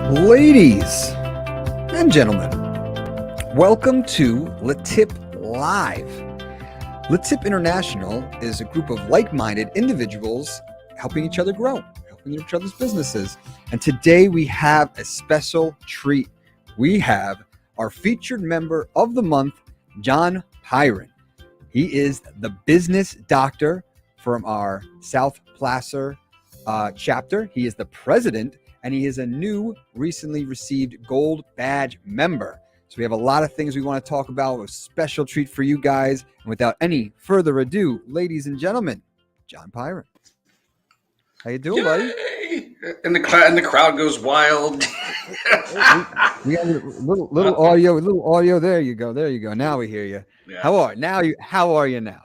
Ladies and gentlemen, welcome to LeTip Live. LeTip International is a group of like-minded individuals helping each other grow, helping each other's businesses. And today we have a special treat. We have our featured member of the month, John Pyron. He is the business doctor from our South Placer chapter. He is the president, and he is a new, recently received gold badge member. So we have a lot of things we want to talk about. A special treat for you guys. And without any further ado, ladies and gentlemen, John Pyron. How you doing, buddy? And the crowd goes wild. we got a little audio. There you go. Now we hear you. Yeah. How are you now?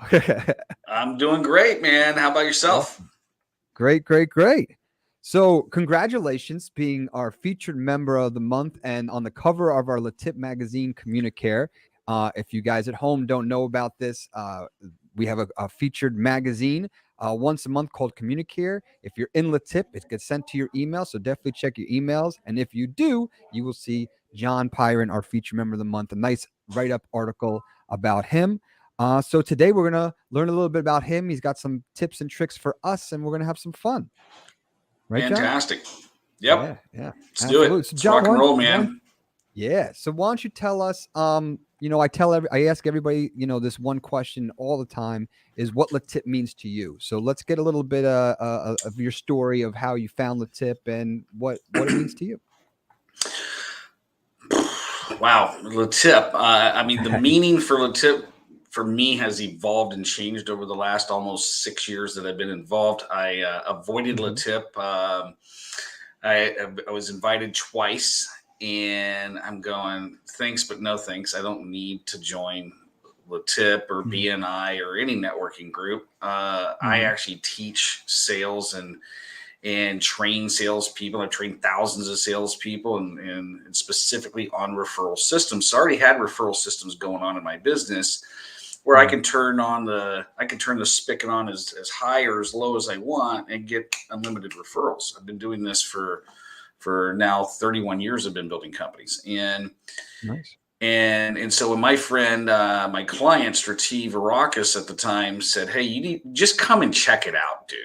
I'm doing great, man. How about yourself? Great. So congratulations being our featured member of the month and on the cover of our LeTip magazine, Communicare. If you guys at home don't know about this, we have a featured magazine once a month called Communicare. If you're in LeTip, it gets sent to your email, so definitely check your emails. And if you do, you will see John Pyron, our featured member of the month, a nice write-up article about him. So today we're going to learn a little bit about him. He's got some tips and tricks for us, and we're going to have some fun. Right, fantastic. John? Yep. Yeah. Let's do it. So John, rock and roll, man. So why don't you tell us, I ask everybody, this one question all the time is what LeTip means to you. So let's get a little bit of your story of how you found LeTip and what it means to you. Wow. LeTip. The meaning for LeTip for me has evolved and changed over the last almost 6 years that I've been involved. I avoided LeTip. I was invited twice, and I'm going, thanks, but no thanks. I don't need to join LeTip or BNI or any networking group. I actually teach sales and train salespeople. I've trained thousands of salespeople and specifically on referral systems. So I already had referral systems going on in my business where I can turn the spigot on as high or as low as I want and get unlimited referrals. I've been doing this for now 31 years. I've been building companies. And nice. And so when my friend, my client, Stratev Varakis at the time said, hey, you need just come and check it out, dude.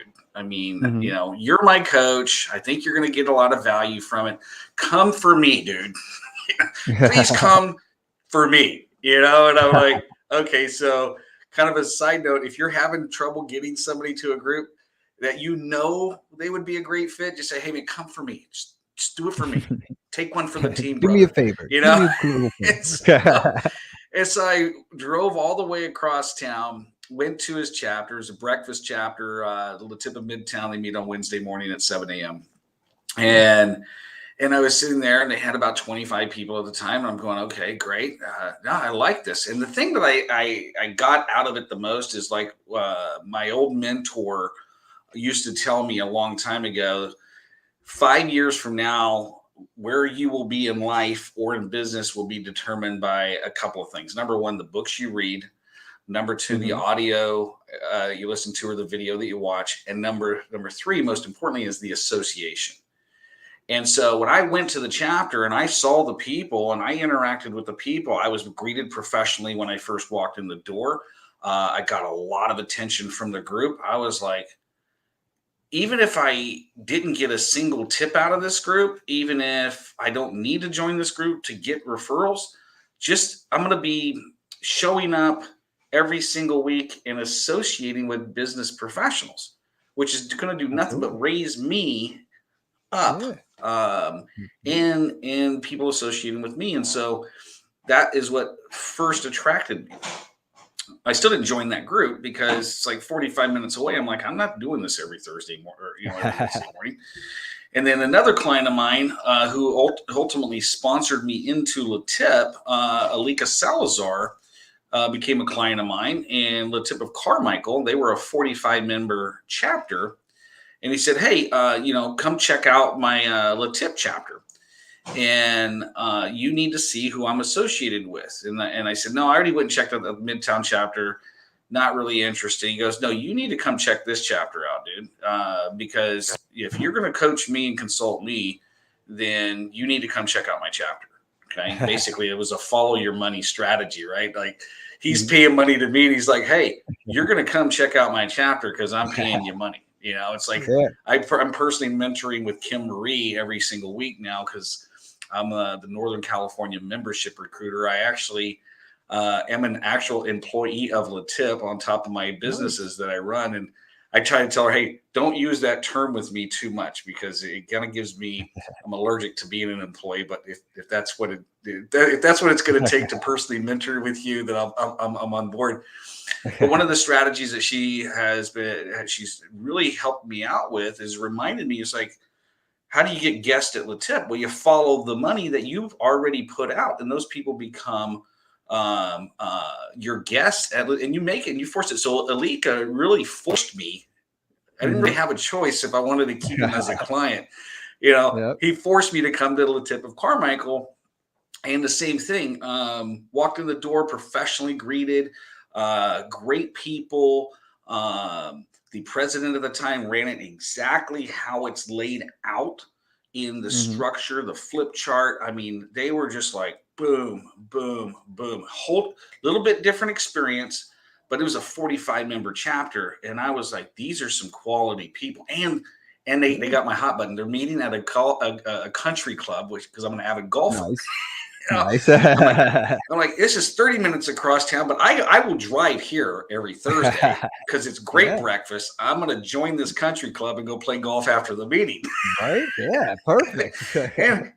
You're my coach. I think you're going to get a lot of value from it. Come for me, dude. Please come for me, And I'm like, okay, so kind of a side note, if you're having trouble getting somebody to a group that they would be a great fit, just say, hey, man, come for me. Just do it for me. Take one for the team, Do me a favor. And so I drove all the way across town, went to his chapters, a breakfast chapter, the LeTip of Midtown. They meet on Wednesday morning at 7 a.m. And I was sitting there, and they had about 25 people at the time. And I'm going, okay, great. I like this. And the thing that I got out of it the most is like my old mentor used to tell me a long time ago, 5 years from now, where you will be in life or in business will be determined by a couple of things. Number one, the books you read. Number two, the audio you listen to or the video that you watch. And number three, most importantly, is the association. And so when I went to the chapter and I saw the people and I interacted with the people, I was greeted professionally when I first walked in the door. I got a lot of attention from the group. I was like, even if I didn't get a single tip out of this group, even if I don't need to join this group to get referrals, I'm going to be showing up every single week and associating with business professionals, which is going to do nothing but raise me up. And people associating with me. And so that is what first attracted me. I still didn't join that group because it's like 45 minutes away. I'm like, I'm not doing this every Thursday morning. And then another client of mine who ultimately sponsored me into LeTip, Alika Salazar, became a client of mine, and LeTip of Carmichael, they were a 45 member chapter. And he said, hey, come check out my LeTip chapter. And you need to see who I'm associated with. And I said, no, I already went and checked out the Midtown chapter. Not really interested. He goes, no, you need to come check this chapter out, dude. Because if you're going to coach me and consult me, then you need to come check out my chapter. Okay. Basically, it was a follow your money strategy, right? Like he's Mhm. paying money to me and he's like, hey, you're going to come check out my chapter because I'm paying you money. It's like Yeah. I'm personally mentoring with Kim Marie every single week now because I'm the Northern California membership recruiter. I actually am an actual employee of LeTip on top of my businesses Nice. that I run. And I try to tell her, hey, don't use that term with me too much because it kind of gives me, I'm allergic to being an employee. But if that's what if that's what it's going to take to personally mentor with you, then I'm on board. But one of the strategies that she's really helped me out with is reminded me, it's like, how do you get guests at LeTip? Well, you follow the money that you've already put out, and those people become your guests, and you make it and you force it. So Alika really forced me. I didn't really Mhm. have a choice if I wanted to keep him as a client. Yep. He forced me to come to LeTip of Carmichael, and the same thing. Walked in the door, professionally greeted, great people. The president at the time ran it exactly how it's laid out in the Mhm. structure, the flip chart. I mean, they were just like boom, boom, boom. Whole little bit different experience, but it was a 45 member chapter, and I was like, these are some quality people, and they Yeah. got my hot button. They're meeting at a country club, which because I'm an avid golfer. Nice. You know, Nice. I'm like, this is 30 minutes across town, but I will drive here every Thursday because it's great Yeah. breakfast. I'm going to join this country club and go play golf after the meeting Right? Yeah, perfect.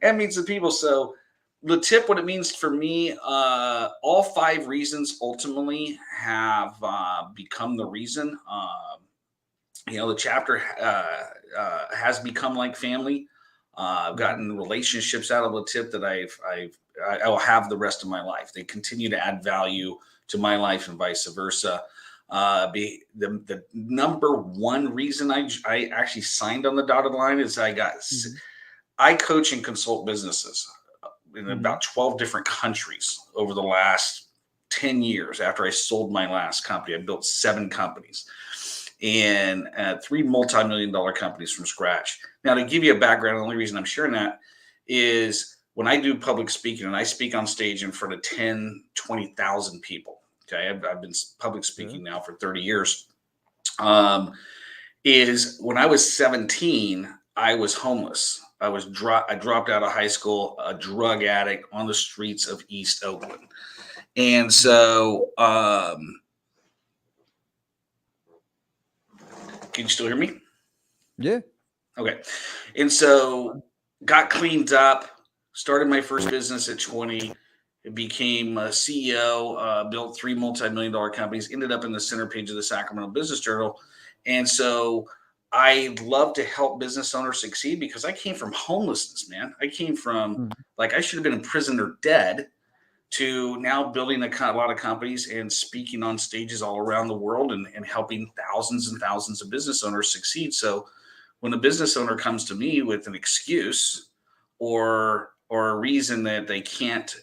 and meet some people. So the tip, what it means for me, all five reasons ultimately have become the reason. The chapter has become like family. I've Mhm. gotten relationships out of the tip that I will have the rest of my life. They continue to add value to my life and vice versa. Be the number one reason I actually signed on the dotted line is Mhm. I coach and consult businesses in Mhm. about 12 different countries over the last 10 years. After I sold my last company, I built 7 companies and three multi-million dollar companies from scratch. Now, to give you a background, the only reason I'm sharing that is when I do public speaking and I speak on stage in front of 10, 20,000 people. Okay. I've been public Sure. speaking now for 30 years. Um, is when I was 17, I was homeless. I dropped out of high school, a drug addict on the streets of East Oakland. And Mhm. so, can you still hear me? Yeah. Okay. And so got cleaned up, started my first business at 20, became a CEO, built 3 multi-million dollar companies, ended up in the center page of the Sacramento Business Journal. And so I love to help business owners succeed because I came from homelessness, man. I came from Mhm. like I should have been in prison or dead to now building a lot of companies and speaking on stages all around the world and helping thousands and thousands of business owners succeed. So when a business owner comes to me with an excuse or a reason that they can't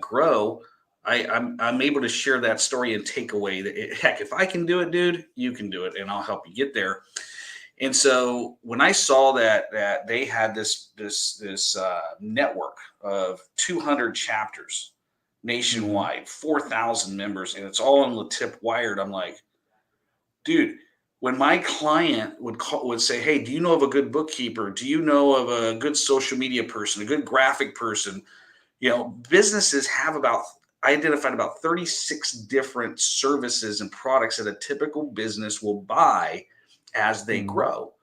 grow, I'm able to share that story and take away that heck, if I can do it, dude, you can do it, and I'll help you get there. And so when I saw that they had this network of 200 chapters Mhm. nationwide, 4,000 members, and it's all on the tip wired, I'm like, dude, when my client would say, hey, do you know of a good bookkeeper? Do you know of a good social media person, a good graphic person? Businesses have about I identified about 36 different services and products that a typical business will buy as they Mhm. grow.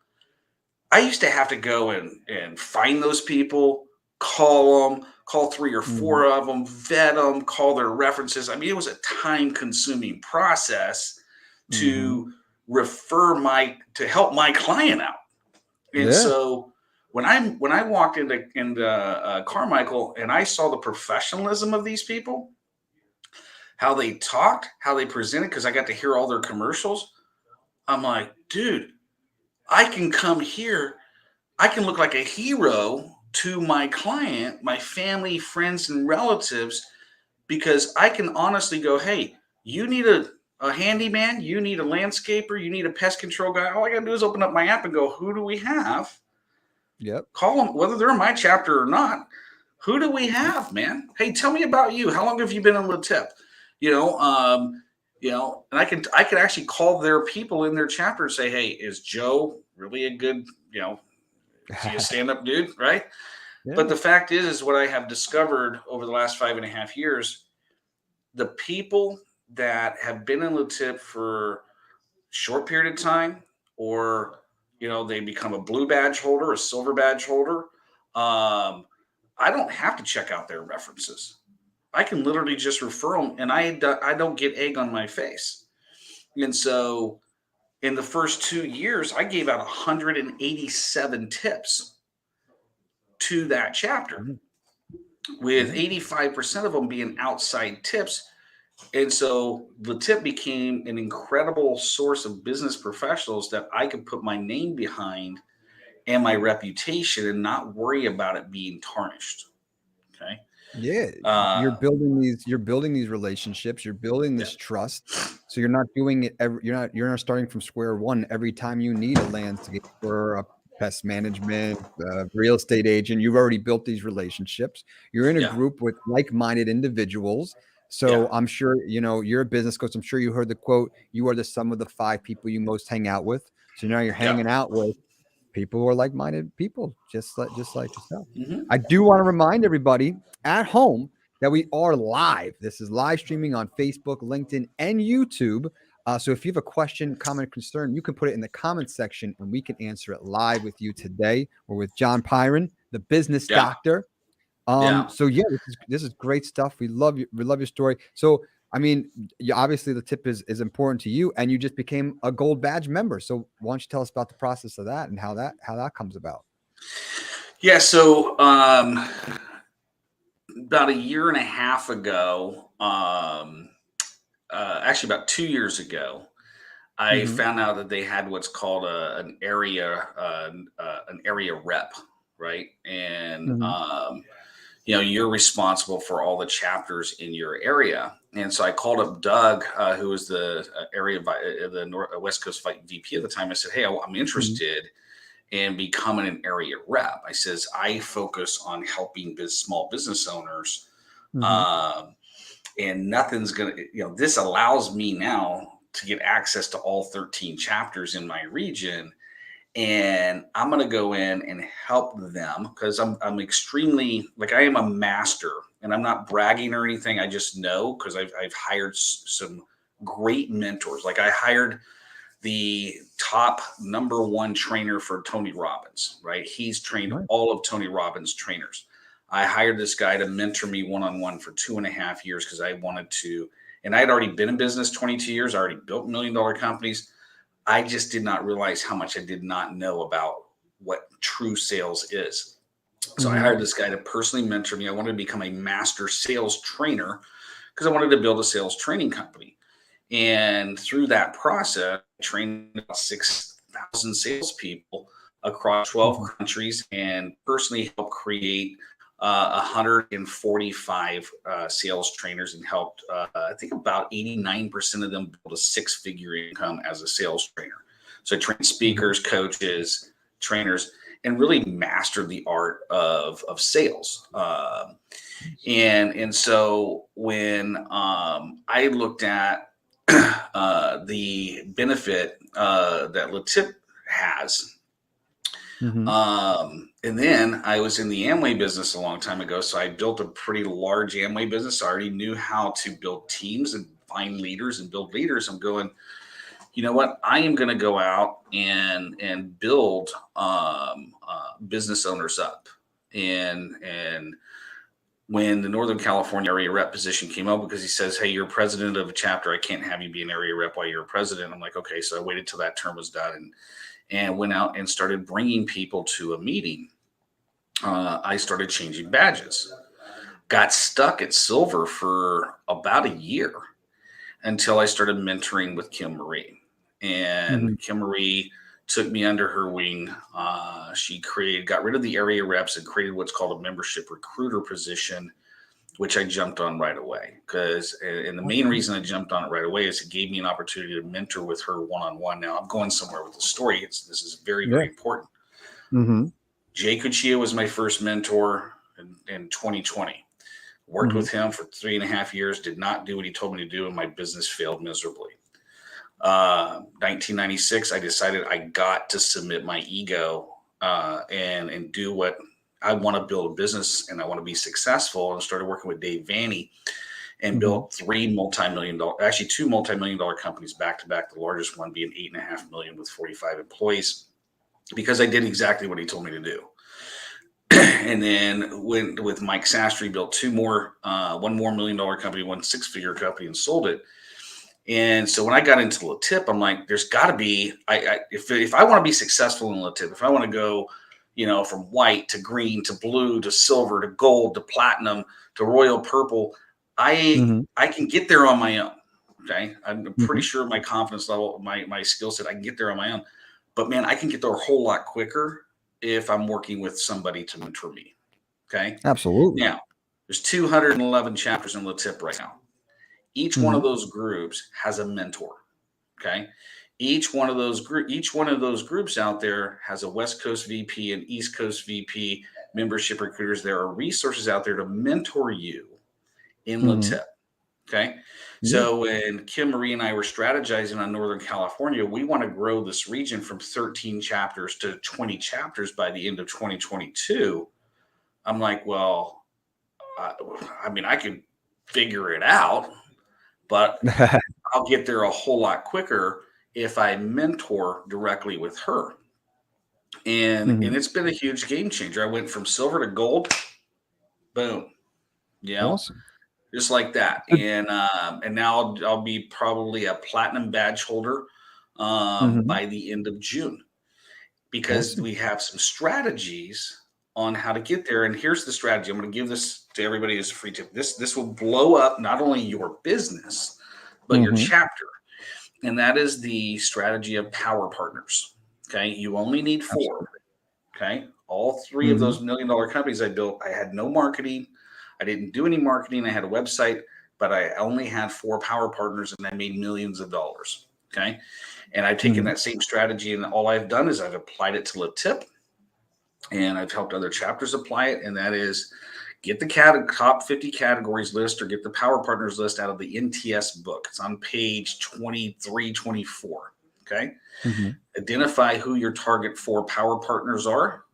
I used to have to go and find those people, call them, call 3 or 4 Mhm. of them, vet them, call their references. I mean, it was a time consuming process Mhm. to to help my client out. And Yeah. so when I walked into Carmichael and I saw the professionalism of these people, how they talked, how they presented, because I got to hear all their commercials. I'm like, dude, I can come here. I can look like a hero to my client, my family, friends, and relatives because I can honestly go, hey, you need a handyman, you need a landscaper, you need a pest control guy. All I got to do is open up my app and go, who do we have Yep. Call them, whether they're in my chapter or not. Who do we have, man? Hey, tell me about you. How long have you been in LeTip? You know, and I could actually call their people in their chapter and say, hey, is Joe really a good, is he a stand-up dude, right? Yeah. But the fact is what I have discovered over the last 5.5 years, the people that have been in LeTip for a short period of time, or they become a blue badge holder, a silver badge holder. I don't have to check out their references. I can literally just refer them, and I don't get egg on my face. And so, in the first 2 years, I gave out 187 tips to that chapter, Mhm. with Yeah. 85% of them being outside tips. And so the tip became an incredible source of business professionals that I could put my name behind and my reputation and not worry about it being tarnished. Okay. Yeah, Uh, you're building these relationships, you're building yeah. this trust. So you're not doing it you're not starting from square one every time you need a landscaper, a pest management, real estate agent. You've already built these relationships. You're in a Yeah. group with like-minded individuals. Yeah. So I'm sure, you're a business coach. I'm sure you heard the quote, you are the sum of the five people you most hang out with. So now you're Yeah. hanging out with people who are like-minded people, just like yourself. Hmm. I do want to remind everybody at home that we are live. This is live streaming on Facebook, LinkedIn, and YouTube. So if you have a question, comment, concern, you can put it in the comments section and we can answer it live with you today. We're with John Pyron, the business Yeah. doctor. Yeah. So yeah, this is great stuff. We love your story. So I mean, obviously the tip is important to you, and you just became a gold badge member. So why don't you tell us about the process of that and how that comes about? Yeah. So, about a year and a half ago, actually about 2 years ago, I Hmm. found out that they had what's called an area rep, right? And Hmm. you're responsible for all the chapters in your area. And so I called up Doug, who was the West Coast VP at the time. I said, "Hey, I'm Hmm. interested in becoming an area rep." I says, "I focus on helping small business owners, Hmm. um, and nothing's gonna. This allows me now to get access to all 13 chapters in my region, and I'm going to go in and help them because I'm extremely, like, I am a master, and I'm not bragging or anything. I just know because I've hired some great mentors. Like, I hired the top number one trainer for Tony Robbins, right? He's trained Right. all of Tony Robbins' trainers. I hired this guy to mentor me one on one for 2.5 years because I wanted to, and I had already been in business 22 years. I already built $1 million companies. I just did not realize how much I did not know about what true sales is. So I Hmm. hired this guy to personally mentor me. I wanted to become a master sales trainer because I wanted to build a sales training company. And through that process, I trained about 6,000 salespeople across 12 Hmm. countries and personally helped create 145 sales trainers and helped, I think, about 89% of them build a six-figure income as a sales trainer. So I trained Hmm. speakers, coaches, trainers, and really mastered the art of sales. And so when I looked at the benefit that LeTip has, Hmm. and then I was in the Amway business a long time ago, so I built a pretty large Amway business. I already knew how to build teams and find leaders and build leaders. I'm going, you know what? I am going to go out and build business owners up, and when the Northern California area rep position came up, because he says, "Hey, you're president of a chapter. I can't have you be an area rep while you're a president." I'm like, "Okay." So I waited till that term was done and went out and started bringing people to a meeting. I started changing badges. Got stuck at silver for about a year until I started mentoring with Kim Marie. And Hmm. Kim Marie took me under her wing. She got rid of the area reps and created what's called a membership recruiter position, which I jumped on right away. And the main Okay. reason I jumped on it right away is it gave me an opportunity to mentor with her one on one. Now I'm going somewhere with the story. This is very, Yeah. very important. Hmm. Jay Cuccia was my first mentor in 2020. Worked Hmm. with him for 3.5 years, did not do what he told me to do, and my business failed miserably. 1996, I decided I got to submit my ego and do what I want to build a business and I want to be successful. And started working with Dave Vanny and Hmm. built actually two multi-million dollar companies back to back. The largest one being 8.5 million with 45 employees, because I did exactly what he told me to do. And then with Mike Sastry, built two more, one more $1 million company, one six-figure company, and sold it. And so when I got into LeTip, I'm like, there's got to be, if I want to be successful in LeTip, if I want to go, from white to green to blue to silver to gold to platinum to royal purple, Hmm. I can get there on my own. Okay, I'm pretty Hmm. sure my confidence level, my skill set, I can get there on my own. But man, I can get there a whole lot quicker if I'm working with somebody to mentor me. Okay, Absolutely. now there's 211 chapters in LeTip right now. Each one of Hmm. those groups has a mentor. Okay. Each one of those groups out there has a West Coast VP and East Coast VP membership recruiters. There are resources out there to mentor you in Hmm. LeTip. Okay. Yeah. So when Kim Marie and I were strategizing on Northern California, we want to grow this region from 13 chapters to 20 chapters by the end of 2022. I'm like, well, I mean, I could figure it out, but I'll get there a whole lot quicker if I mentor directly with her. And Hmm. it's been a huge game changer. I went from silver to gold, boom, you know, Awesome. just like that. And now I'll be probably a platinum badge holder Hmm. by the end of June, because Awesome. we have some strategies on how to get there. And here's the strategy. I'm going to give this to everybody as a free tip. This will blow up not only your business but your Hmm. chapter. And that is the strategy of power partners. Okay. You only need four. Absolutely. Okay. All three of Hmm. those $1 million companies I built, I had no marketing. I didn't do any marketing. I had a website, but I only had four power partners and I made millions of dollars. Okay. And I've taken Hmm. that same strategy and all I've done is I've applied it to LeTip and I've helped other chapters apply it. And that is get the top 50 categories list or get the power partners list out of the NTS book. It's on page 23, 24. Okay. Hmm. Identify who your target four power partners are.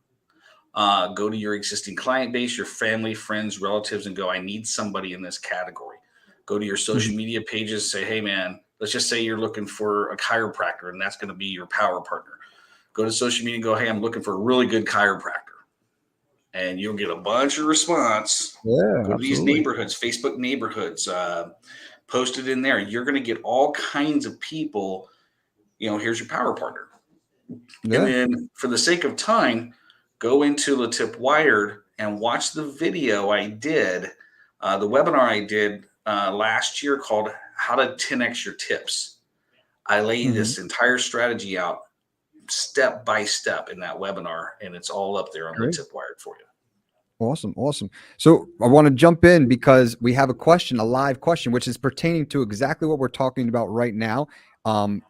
Go to your existing client base, your family, friends, relatives, and go, I need somebody in this category. Go to your Hmm. social media pages, say, hey, man, let's just say you're looking for a chiropractor, and that's going to be your power partner. Go to social media and go, hey, I'm looking for a really good chiropractor. And you'll get a bunch of response. Yeah. Go to these Absolutely. neighborhoods, Facebook neighborhoods, post it in there. You're going to get all kinds of people. Here's your power partner. And Yeah. then for the sake of time, go into LeTip Wired and watch the video I did, the webinar I did last year called How to 10X Your Tips. I lay Hmm. this entire strategy out step by step in that webinar, and it's all up there on Great. LeTip Wired for you. Awesome, awesome. So I want to jump in because we have a question, a live question, which is pertaining to exactly what we're talking about right now.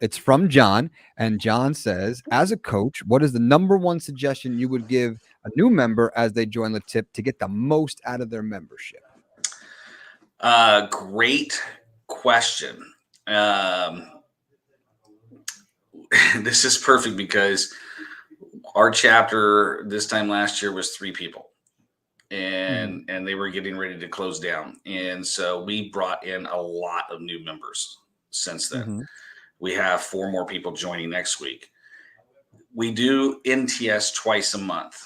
It's from John, and John says, as a coach, what is the number one suggestion you would give a new member as they join the tip to get the most out of their membership? Great question. Um, this is perfect because our chapter this time last year was three people. Hmm. And they were getting ready to close down. And so we brought in a lot of new members since then. Hmm. We have four more people joining next week. We do NTS twice a month.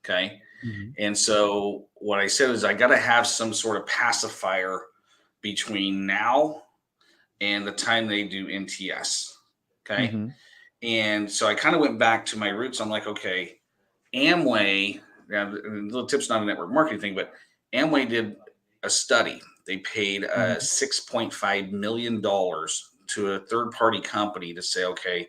Okay. Hmm. And so what I said is I got to have some sort of pacifier between now and the time they do NTS. Okay. Hmm. And so I kind of went back to my roots. I'm like, okay, Amway, now, LeTip's not a network marketing thing, but Amway did a study. They paid Hmm. $6.5 million to a third party company to say, okay,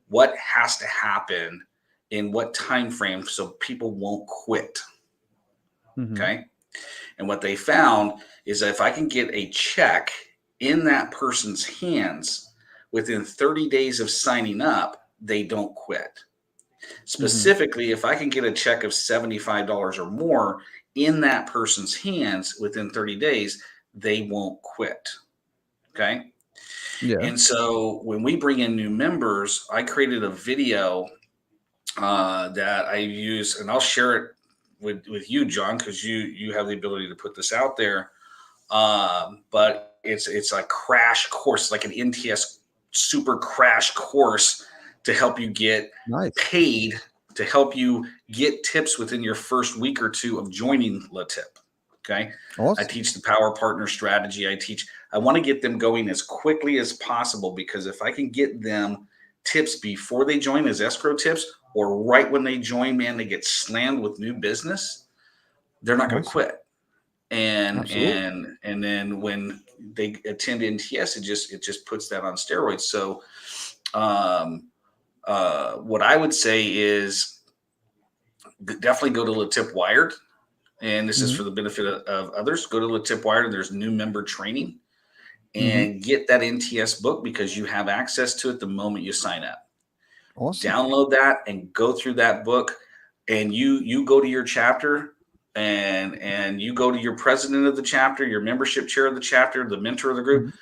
what has to happen in what time frame so people won't quit. Hmm. Okay. And what they found is that if I can get a check in that person's hands within 30 days of signing up, they don't quit. Hmm. Specifically, if I can get a check of $75 or more in that person's hands within 30 days, they won't quit. Okay. Yeah. And so when we bring in new members, I created a video that I use, and I'll share it with you, John, because you have the ability to put this out there. But it's a crash course, like an NTS super crash course to help you get Nice. paid, to help you get tips within your first week or two of joining LeTip. Okay. I Awesome. teach the power partner strategy. I want to get them going as quickly as possible, because if I can get them tips before they join as escrow tips, or right when they join, man, they get slammed with new business, they're not going to Awesome. quit. and Absolutely. and and then when they attend NTS, it just puts that on steroids. So um, what I would say is definitely go to LeTip Wired, and this is Hmm. for the benefit of others. Go to LeTip Wired, and there's new member training, Hmm. and get that NTS book, because you have access to it the moment you sign up. Awesome. Download that and go through that book, and you go to your chapter, and you go to your president of the chapter, your membership chair of the chapter, the mentor of the group.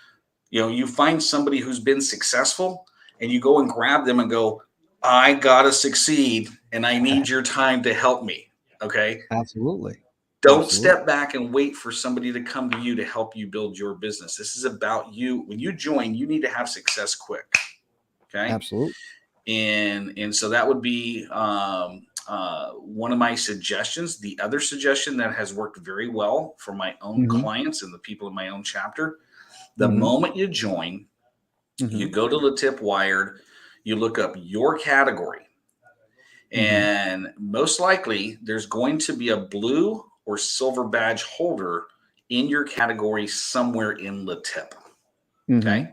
Mhm. You find somebody who's been successful, and you go and grab them and go, I gotta succeed, and I need your time to help me. Okay. Absolutely. Don't Absolutely. step back and wait for somebody to come to you to help you build your business. This is about you. When you join, you need to have success quick. Okay. Absolutely. And so that would be one of my suggestions. The other suggestion that has worked very well for my own Hmm. clients and the people in my own chapter: the Hmm. moment you join, Hmm. you go to the Tip Wired, you look up your category, Hmm. and most likely there's going to be a blue or silver badge holder in your category somewhere in the tip. Okay. Hmm.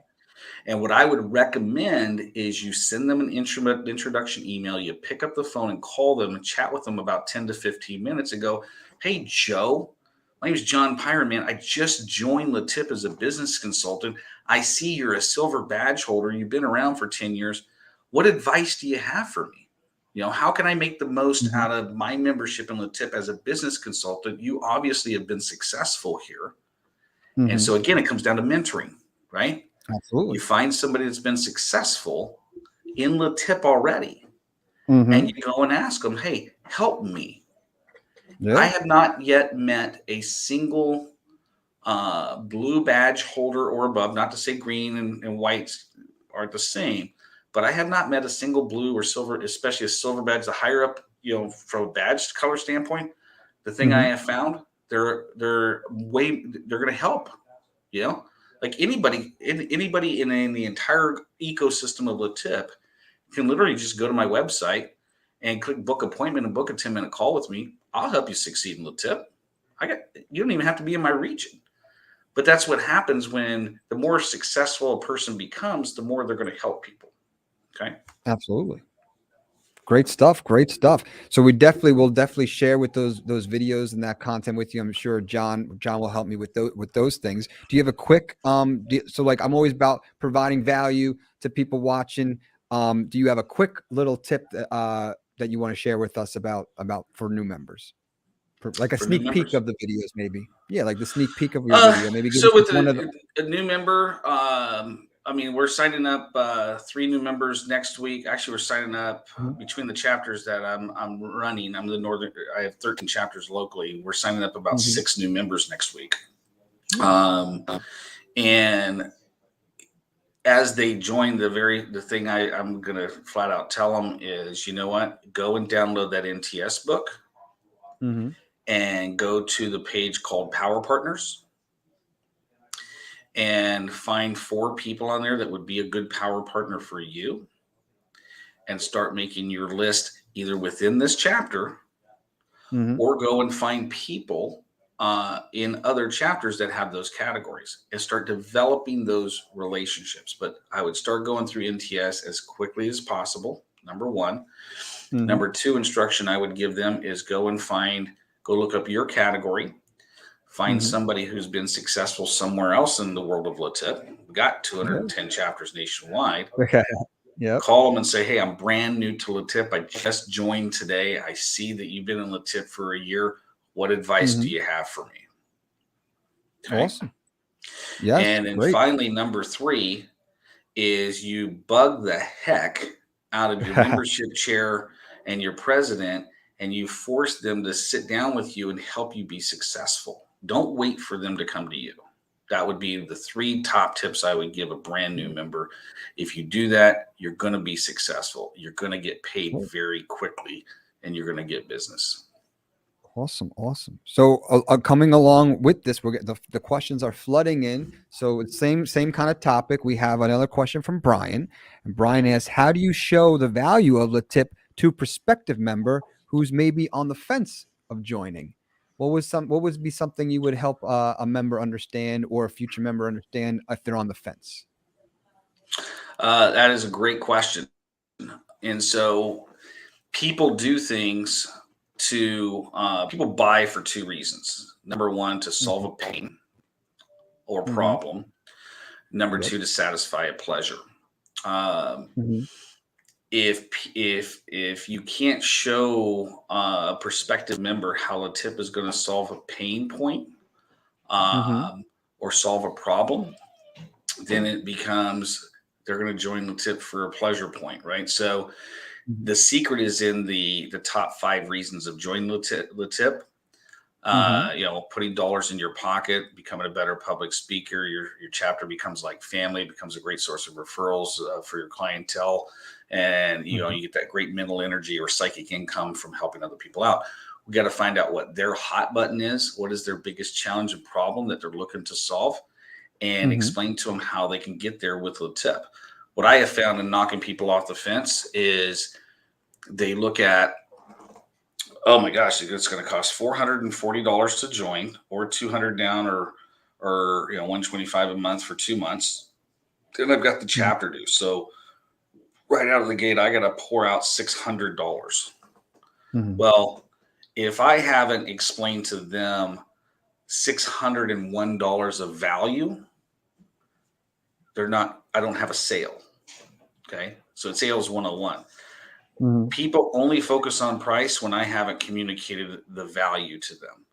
And what I would recommend is you send them an introduction email. You pick up the phone and call them and chat with them about 10 to 15 minutes and go, hey, Joe, my name is John Pyron, man. I just joined LeTip as a business consultant. I see you're a silver badge holder. You've been around for 10 years. What advice do you have for me? How can I make the most Hmm. out of my membership in LeTip as a business consultant? You obviously have been successful here. And Hmm. so, again, it comes down to mentoring, right? You Absolutely. find somebody that's been successful in the tip already, and Hmm. you go and ask them, hey, help me. I Yeah. have not yet met a single blue badge holder or above, not to say green and white aren't the same, but I have not met a single blue or silver, especially a silver badge. The higher up, from a badge color standpoint, the thing I Hmm. have found, they're going to help. You know, like anybody in the entire ecosystem of LeTip can literally just go to my website and click book appointment and book a 10-minute call with me. I'll help you succeed in LeTip. You don't even have to be in my region. But that's what happens when the more successful a person becomes, the more they're going to help people. Okay. Absolutely. Great stuff. Great stuff. So we definitely will definitely share with those videos and that content with you. I'm sure John will help me with those things. Do you have a quick so like I'm always about providing value to people watching. Do you have a quick little tip that you want to share with us about for new members? Like a For new sneak peek members. of the videos, maybe. Yeah, like the sneak peek of your video. Maybe give us So with just one of the. a new member, I mean, we're signing up 3 new members next week. Actually, we're signing up Mhm. between the chapters that I'm running. I'm the northern. I have 13 chapters locally. We're signing up about Mhm. 6 new members next week. Nice. Um, and as they join, the thing I'm gonna flat out tell them is, you know what? Go and download that NTS book Hmm. and go to the page called Power Partners, and find 4 people on there that would be a good power partner for you, and start making your list either within this chapter, Hmm. or go and find people in other chapters that have those categories, and start developing those relationships. But I would start going through NTS as quickly as possible. Number one. Hmm. Number two instruction I would give them is go look up your category, find Hmm. somebody who's been successful somewhere else in the world of LeTip. We got Yeah. 210 chapters nationwide. Okay. Yep. Call them and say, hey, I'm brand new to LeTip. I just joined today. I see that you've been in LeTip for a year. What advice do Mhm. you have for me? Okay. Awesome. Yes, And then great. finally, number 3 is you bug the heck out of your membership chair and your president, and you force them to sit down with you and help you be successful. Don't wait for them to come to you. That would be the 3 top tips I would give a brand new member. If you do that, you're going to be successful. You're going to get paid very quickly, and you're going to get business. Awesome, awesome. So coming along with this, we're the questions are flooding in. So it's same kind of topic. We have another question from Brian, and Brian asks, "How do you show the value of LeTip to a prospective member who's maybe on the fence of joining? What would be something you would help a member understand or a future member understand if they're on the fence?" That is a great question. And so people do things people buy for 2 reasons. Number 1, to solve a pain or Mm-hmm. problem. Number Yep. 2, to satisfy a pleasure. Um, Mm-hmm. if you can't show a prospective member how a tip is going to solve a pain point, Mm-hmm. or solve a problem, then it becomes they're going to join the tip for a pleasure point, right? So the secret is in the top 5 reasons of joining the tip. Mm-hmm. Putting dollars in your pocket, becoming a better public speaker. Your chapter becomes like family, becomes a great source of referrals for your clientele, and you get that great mental energy or psychic income from helping other people out. We got to find out what their hot button is. What is their biggest challenge and problem that they're looking to solve, and Mm-hmm. explain to them how they can get there with LeTip. What I have found in knocking people off the fence is they look at, oh my gosh, it's going to cost $440 to join, or 200 down, or 125 a month for 2 months. Then I've got the chapter due. So right out of the gate, I got to pour out $600. Mm-hmm. Well, if I haven't explained to them $601 of value, I don't have a sale. Okay. So it's sales 101. Mm-hmm. People only focus on price when I haven't communicated the value to them.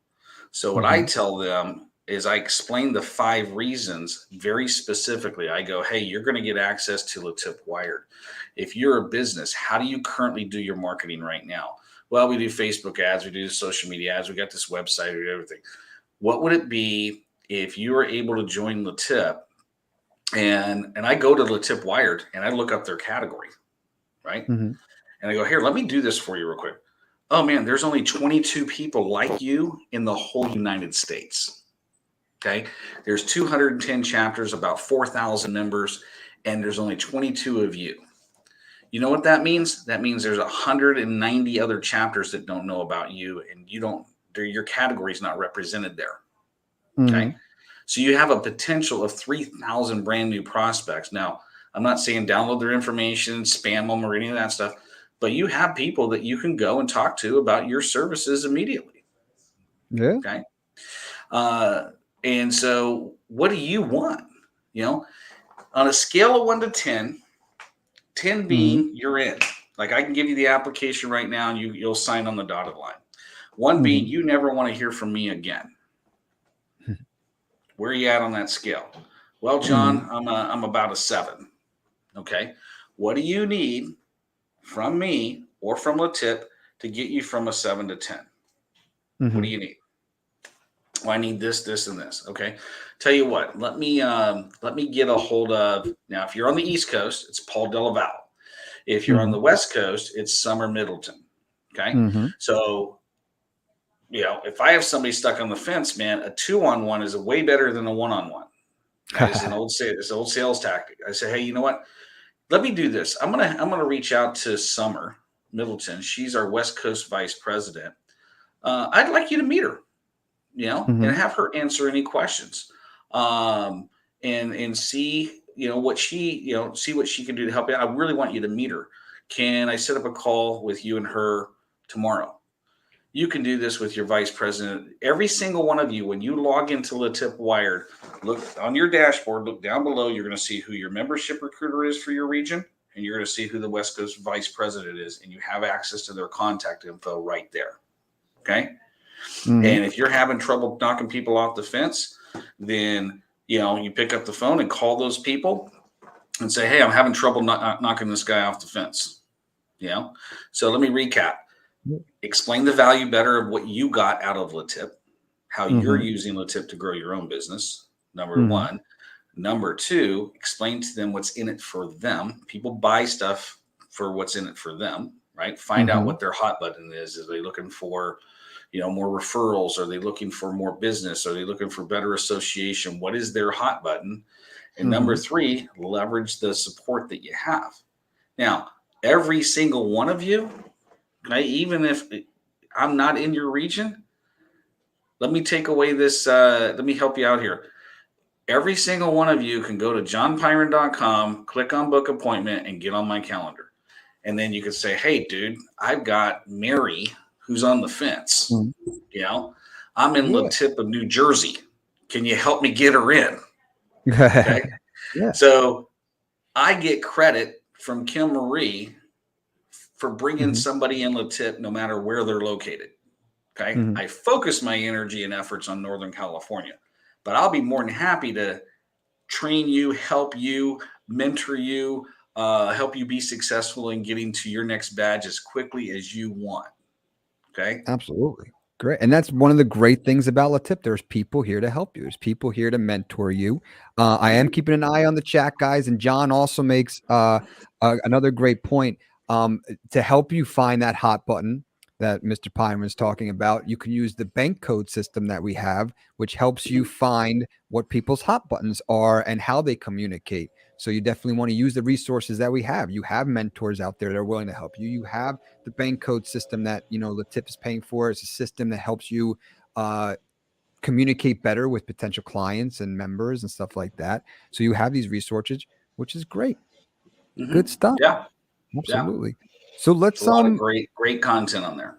So what I Mm-hmm. tell them is I explain the 5 reasons very specifically. I go, hey, you're going to get access to LeTip Wired. If you're a business, how do you currently do your marketing right now? Well, we do Facebook ads, we do social media ads, we got this website, we do everything. What would it be if you were able to join LeTip? And I go to LeTip Wired and I look up their category, right? Mm-hmm. And I go, here, let me do this for you real quick. Oh man, there's only 22 people like you in the whole United States. Okay. There's 210 chapters, about 4,000 members, and there's only 22 of you. You know what that means? That means there's 190 other chapters that don't know about you, and your category is not represented there. Okay. Mm-hmm. So you have a potential of 3,000 brand new prospects. Now, I'm not saying download their information, spam them, or any of that stuff, but you have people that you can go and talk to about your services immediately. Yeah. Okay. And so what do you want? On a scale of 1 to 10, 10 Mm-hmm. being you're in. Like I can give you the application right now and you'll sign on the dotted line. 1 being Mm-hmm. you never want to hear from me again. Where are you at on that scale? Well, John, I'm about a 7. Okay. What do you need from me or from LeTip to get you from a 7 to 10? What Mm-hmm. do you need? Well, I need this, this, and this. Okay. Tell you what, let me get a hold of, now, if you're on the East Coast, it's Paul Delaval. If you're on Mm-hmm. the West Coast, it's Summer Middleton. Okay. Mm-hmm. So, if I have somebody stuck on the fence, man, a 2-on-1 is way better than a 1-on-1. That is an old sales tactic. I say, hey, you know what? Let me do this. I'm gonna reach out to Summer Middleton. She's our West Coast vice president. I'd like you to meet her, and Mm-hmm. have her answer any questions, and see what see what she can do to help you. I really want you to meet her. Can I set up a call with you and her tomorrow? You can do this with your vice president. Every single one of you, when you log into LeTip Wired, look on your dashboard, look down below. You're going to see who your membership recruiter is for your region and you're going to see who the West Coast vice president is, and you have access to their contact info right there. Okay. Mhm. And if you're having trouble knocking people off the fence, then, you pick up the phone and call those people and say, hey, I'm having trouble knocking this guy off the fence. So let me recap. Explain the value better of what you got out of LeTip, how you're using LeTip to grow your own business. Number one. Number two, explain to them what's in it for them. People buy stuff for what's in it for them, right? Find out what their hot button is. Are they looking for, more referrals? Are they looking for more business? Are they looking for better association? What is their hot button? And number three, leverage the support that you have. Now, every single one of you, right, even if I'm not in your region, let me take away this. Let me help you out here. Every single one of you can go to johnpyron.com, click on book appointment, and get on my calendar. And then you can say, hey, dude, I've got Mary who's on the fence. I'm in LeTip of New Jersey. Can you help me get her in? Okay. So I get credit from Kim Marie for bringing somebody in LeTip no matter where they're located. Okay. I focus my energy and efforts on Northern California, but I'll be more than happy to train you, help you, mentor you, help you be successful in getting to your next badge as quickly as you want. Okay. Absolutely. Great. And that's one of the great things about LeTip. There's people here to help you. There's people here to mentor you. I am keeping an eye on the chat, guys. And John also makes another great point to help you find that hot button that Mr. Pyron is talking about. You can use the bank code system that we have, which helps you find what people's hot buttons are and how they communicate. So you definitely want to use the resources that we have. You have mentors out there that are willing to help you. You have the bank code system that, LeTip is paying for. It's a system that helps you communicate better with potential clients and members and stuff like that. So you have these resources, which is great. Good stuff. Yeah. Absolutely. So let's a lot of great content on there.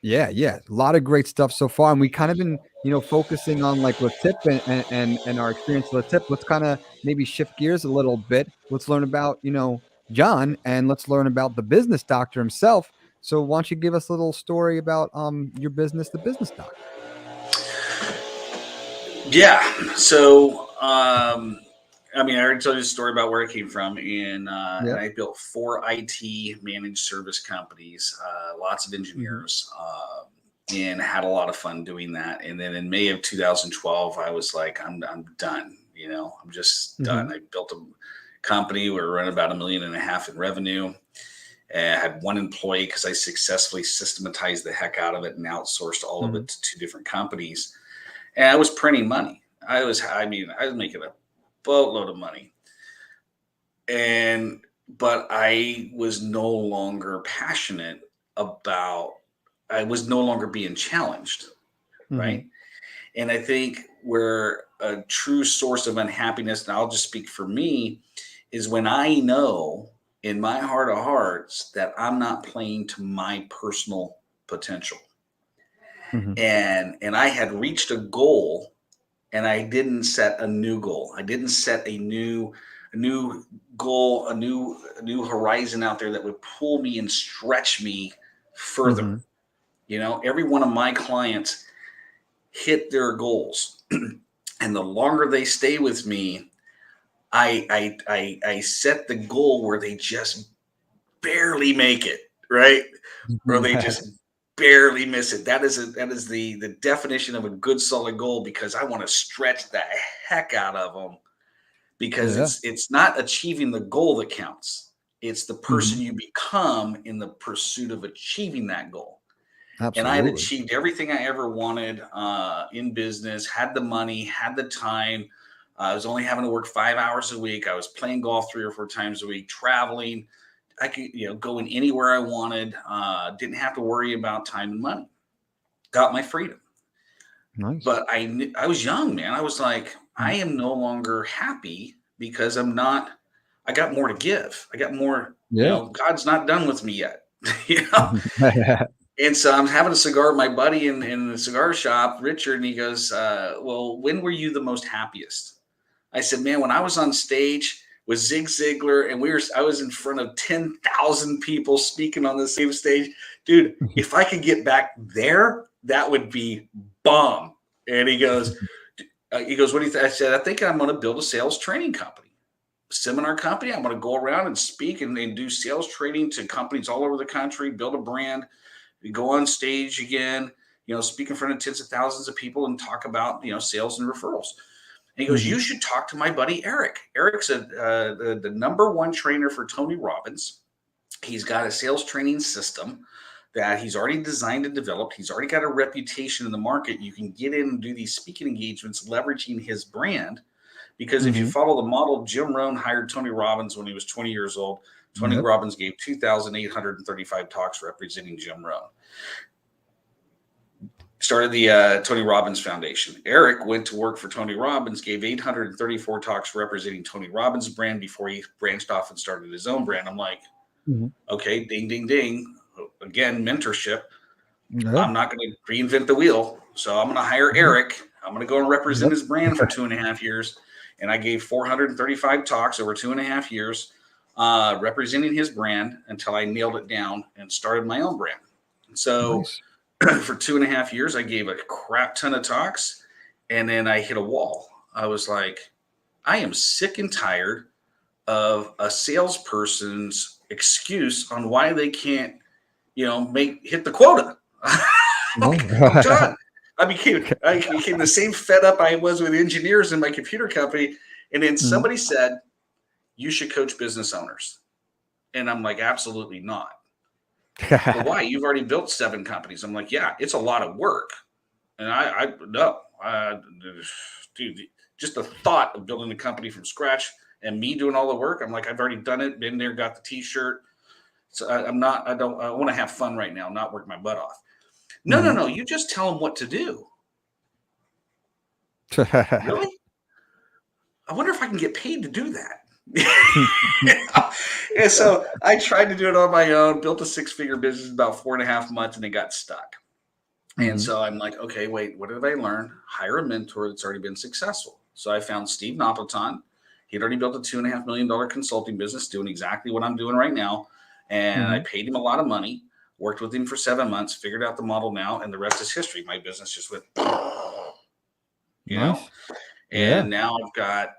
Yeah, a lot of great stuff so far, and we kind of been focusing on like LeTip and our experience with LeTip. Let's kind of maybe shift gears a little bit. Let's learn about John, and let's learn about the business doctor himself. So why don't you give us a little story about your business, the business doctor? Yeah. So I already told you the story about where I came from, and I built 4 IT managed service companies, lots of engineers, and had a lot of fun doing that. And then in May of 2012, I was like, I'm done. I'm just done. I built a company. We were running about $1.5 million in revenue. I had 1 employee because I successfully systematized the heck out of it and outsourced all of it to 2 different companies. And I was printing money. I was making a boatload of money. But I was no longer passionate about, I was no longer being challenged. Right. And I think where a true source of unhappiness, and I'll just speak for me, is when I know in my heart of hearts that I'm not playing to my personal potential. And I had reached a goal, and I didn't set a new goal. I didn't set a new goal, a new horizon out there that would pull me and stretch me further. Every one of my clients hit their goals, and the longer they stay with me, I set the goal where they just barely make it, right? Or they just barely miss it. That is the definition of a good solid goal, because I want to stretch the heck out of them, because it's not achieving the goal that counts. It's the person you become in the pursuit of achieving that goal. Absolutely. And I had achieved everything I ever wanted in business, had the money, had the time. I was only having to work 5 hours a week. I was playing golf 3 or 4 times a week, traveling. I could, go in anywhere I wanted. Didn't have to worry about time and money. Got my freedom. Nice. But I was young, man. I was like, I am no longer happy because I got more to give. I got more, God's not done with me yet. And so I'm having a cigar with my buddy in the cigar shop, Richard, and he goes, well, when were you the most happiest? I said, man, when I was on stage with Zig Ziglar, and I was in front of 10,000 people speaking on the same stage. Dude, if I could get back there, that would be bomb. And he goes, what do you think? I said, I think I'm going to build a sales training company, seminar company. I'm going to go around and speak and do sales training to companies all over the country, build a brand, go on stage again, speak in front of tens of thousands of people and talk about, sales and referrals. And he goes, you should talk to my buddy, Eric. Eric's the number one trainer for Tony Robbins. He's got a sales training system that he's already designed and developed. He's already got a reputation in the market. You can get in and do these speaking engagements, leveraging his brand. Because if you follow the model, Jim Rohn hired Tony Robbins when he was 20 years old. Tony Robbins gave 2,835 talks representing Jim Rohn. Started the Tony Robbins Foundation. Eric went to work for Tony Robbins, gave 834 talks representing Tony Robbins' brand before he branched off and started his own brand. I'm like, okay, ding, ding, ding. Again, mentorship. I'm not going to reinvent the wheel. So I'm going to hire Eric. I'm going to go and represent his brand for 2.5 years. And I gave 435 talks over 2.5 years, representing his brand until I nailed it down and started my own brand. So for 2.5 years, I gave a crap ton of talks, and then I hit a wall. I was like, I am sick and tired of a salesperson's excuse on why they can't, hit the quota. I'm done. I became the same fed up I was with engineers in my computer company. And then somebody said, you should coach business owners. And I'm like, absolutely not. Well, why? You've already built 7 companies. I'm like, yeah, it's a lot of work. And dude, just the thought of building a company from scratch and me doing all the work. I'm like, I've already done it, been there, got the t-shirt. So I want to have fun right now, not work my butt off. No. You just tell them what to do. Really? I wonder if I can get paid to do that. And so I tried to do it on my own, built a 6-figure business about 4.5 months, and it got stuck. And so I'm like, okay, wait, what did I learn? Hire a mentor that's already been successful. So I found Steve Napolitan. He'd already built a $2.5 million consulting business doing exactly what I'm doing right now. And I paid him a lot of money, worked with him for 7 months, figured out the model now, and the rest is history. My business just went, and now I've got,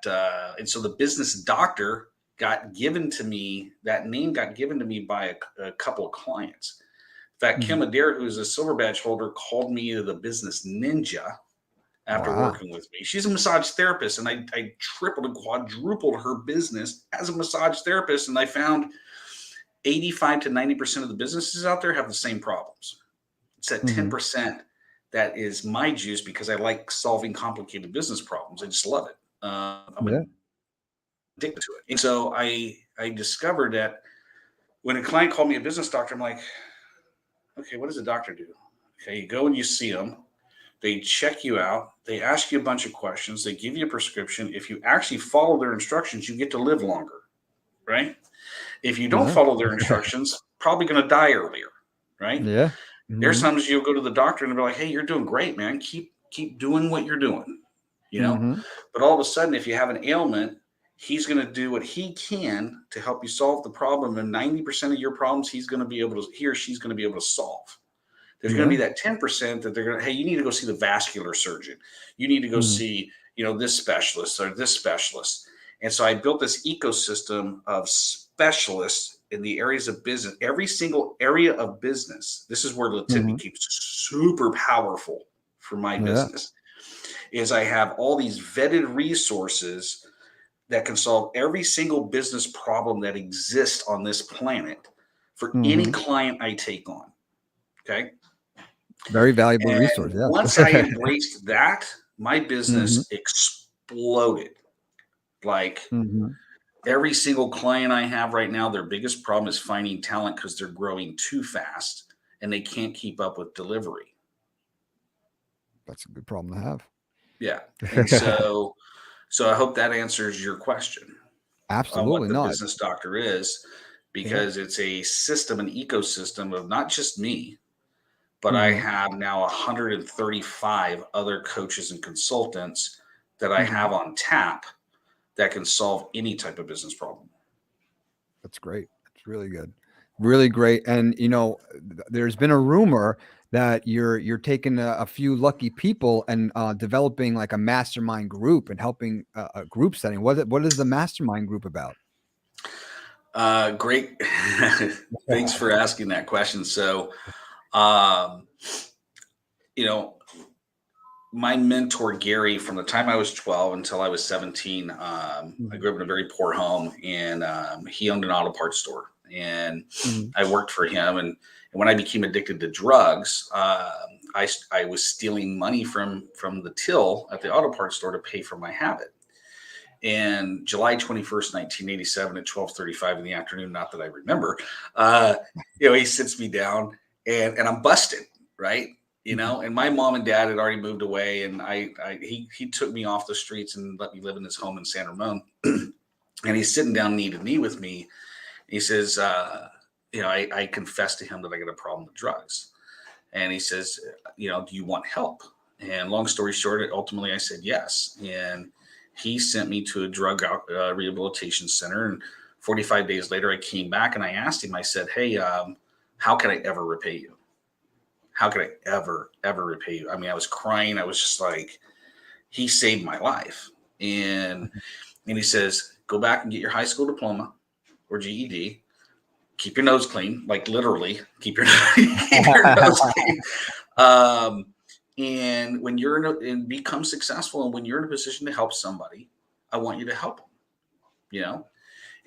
and so the business doctor got given to me, that name got given to me by a couple of clients. In fact, Kim Adair, who's a silver badge holder, called me the business ninja after working with me. She's a massage therapist, and I tripled and quadrupled her business as a massage therapist. And I found 85 to 90% of the businesses out there have the same problems. It's that 10% that is my juice because I like solving complicated business problems. I just love it. I'm addicted to it. And so I discovered that when a client called me a business doctor, I'm like, okay, what does a doctor do? Okay, you go and you see them. They check you out. They ask you a bunch of questions. They give you a prescription. If you actually follow their instructions, you get to live longer, right? If you don't follow their instructions, probably going to die earlier, right? Yeah. There's times you'll go to the doctor and they'll be like, hey, you're doing great, man. Keep doing what you're doing, But all of a sudden, if you have an ailment, he's going to do what he can to help you solve the problem. And 90% of your problems, he or she's going to be able to solve. There's going to be that 10% that they're going to, hey, you need to go see the vascular surgeon. You need to go see, this specialist or this specialist. And so I built this ecosystem of specialists in the areas of business, every single area of business. This is where LeTip became super powerful for my business, is I have all these vetted resources that can solve every single business problem that exists on this planet for any client I take on. Okay. Very valuable resource. Yeah. Once I embraced that, my business exploded. Like every single client I have right now, their biggest problem is finding talent because they're growing too fast and they can't keep up with delivery. That's a good problem to have. Yeah. And so I hope that answers your question. Absolutely. On what the business doctor is, because it's a system, an ecosystem of not just me, but I have now 135 other coaches and consultants that I have on tap that can solve any type of business problem. That's great. It's really good. Really great. And there's been a rumor that you're taking a few lucky people and developing like a mastermind group and helping a group setting. What is the mastermind group about? Great. Thanks for asking that question. So, um, you know, my mentor, Gary, from the time I was 12 until I was 17, I grew up in a very poor home, and he owned an auto parts store. And Mhm. I worked for him. And when I became addicted to drugs, I was stealing money from the till at the auto parts store to pay for my habit. And July 21st, 1987 at 12:35 in the afternoon, not that I remember, he sits me down, and I'm busted, right? And my mom and dad had already moved away, and he took me off the streets and let me live in his home in San Ramon. And he's sitting down knee to knee with me. He says, I confessed to him that I got a problem with drugs. And he says, do you want help? And long story short, ultimately I said yes. And he sent me to a drug rehabilitation center. And 45 days later, I came back and I asked him, I said, hey, how can I ever repay you? How could I ever repay you? I mean, I was crying. I was just like, he saved my life. And he says, go back and get your high school diploma or GED. Keep your nose clean, like literally keep your nose clean. And when you're and become successful, and when you're in a position to help somebody, I want you to help them,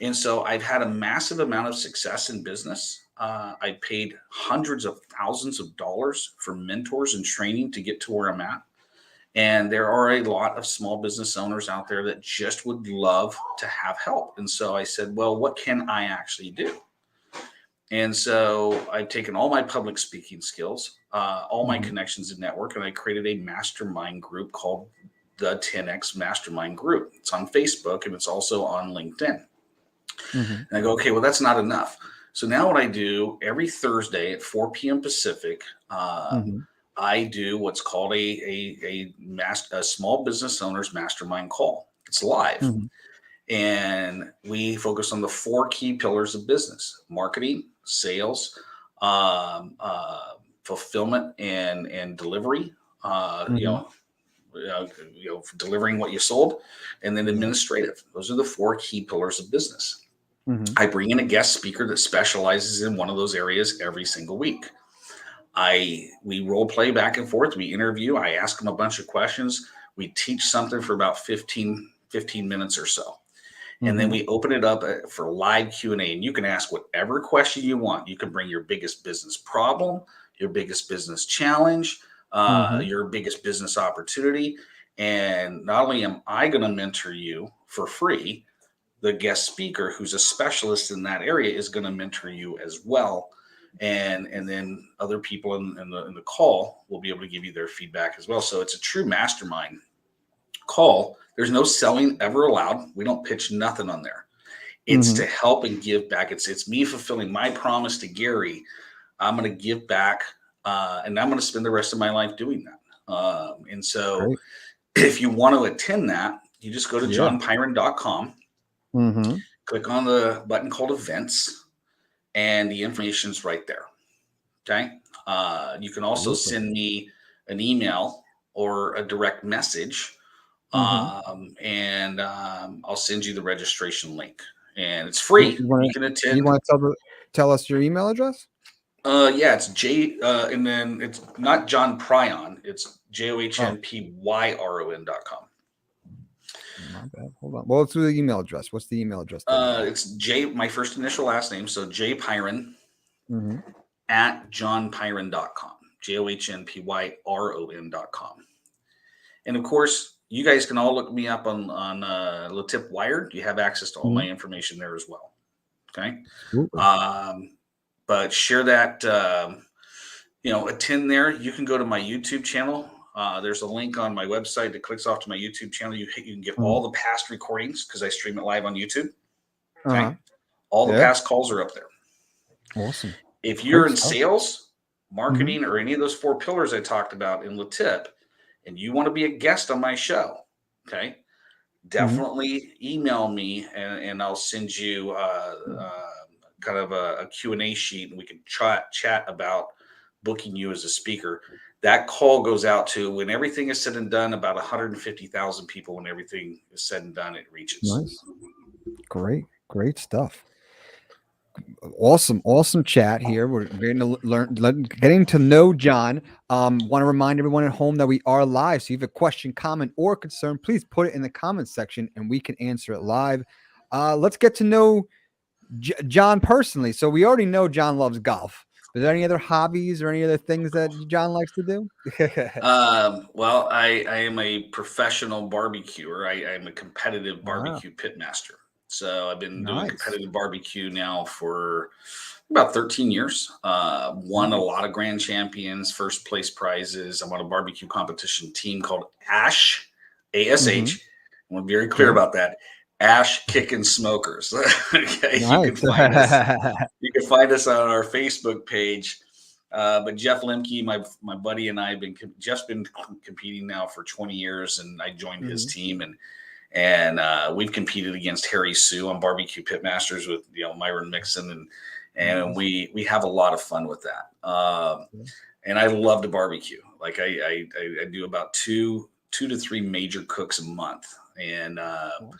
And so I've had a massive amount of success in business. I paid hundreds of thousands of dollars for mentors and training to get to where I'm at. And there are a lot of small business owners out there that just would love to have help. And so I said, well, what can I actually do? And so I've taken all my public speaking skills, all my connections and network, and I created a mastermind group called the 10X Mastermind Group. It's on Facebook, and it's also on LinkedIn. And I go, okay, well, that's not enough. So now what I do every Thursday at 4 p.m. Pacific, I do what's called a small business owners mastermind call. It's live. And we focus on the 4 key pillars of business: marketing, sales, fulfillment, and delivery. Delivering what you sold, and then administrative. Those are the 4 key pillars of business. I bring in a guest speaker that specializes in one of those areas every single week. We role play back and forth. We interview. I ask them a bunch of questions. We teach something for about 15 minutes or so. And then we open it up for live Q&A, and you can ask whatever question you want. You can bring your biggest business problem, your biggest business challenge, your biggest business opportunity. And not only am I going to mentor you for free, the guest speaker, who's a specialist in that area, is going to mentor you as well. And then other people in the call will be able to give you their feedback as well. So it's a true mastermind call. There's no selling ever allowed. We don't pitch nothing on there. It's to help and give back. It's me fulfilling my promise to Gary. I'm going to give back, and I'm going to spend the rest of my life doing that. And so if you want to attend that, you just go to johnpyron.com, click on the button called events, and the information's right there. Okay. You can also send me an email or a direct message. And I'll send you the registration link, and it's free. You can attend. You want to tell us your email address? Yeah, it's and then it's not John Pryon. It's JOHNPYRON.com. My bad. Hold on. Well, let's do the email address. What's the email address? It's my first initial last name, so jpyron at johnpyron.com. JOHNPYRON.com. And of course, you guys can all look me up on LeTip Wired. You have access to all my information there as well. Okay. But share that, attend there. You can go to my YouTube channel. There's a link on my website that clicks off to my YouTube channel. You can get all the past recordings because I stream it live on YouTube. Okay. All the past calls are up there. Awesome. If you're in sales, marketing, or any of those 4 pillars I talked about in LeTip, and you want to be a guest on my show, okay, Mhm. definitely email me and I'll send you kind of a Q&A sheet and we can chat about booking you as a speaker. That call goes out to, when everything is said and done, about 150,000 people. When everything is said and done, it reaches. Nice. Great stuff. Awesome chat here. We're getting to getting to know John. Want to remind everyone at home that we are live. So if you have a question, comment, or concern, please put it in the comment section and we can answer it live. Let's get to know John personally. So we already know John loves golf. Is there any other hobbies or any other things that John likes to do? Well, I am a professional barbecuer. I am a competitive Wow, barbecue pit master. So I've been doing nice. competitive barbecue now for about 13 years. Won a Nice. lot of grand champions, first place prizes. I'm on a barbecue competition team called ASH, Mm-hmm. ASH. I'm very clear Okay. about that. Ash Kicking Smokers. Okay, Nice. you can find us on our Facebook page. But Jeff Lemke, my buddy, and I have been Jeff's been competing now for 20 years, and I joined his Mhm. team, and we've competed against Harry Sue on barbecue pitmasters with Myron Mixon, and Nice. we have a lot of fun with that. And I love to barbecue. Like I do about two to three major cooks a month, and Awesome.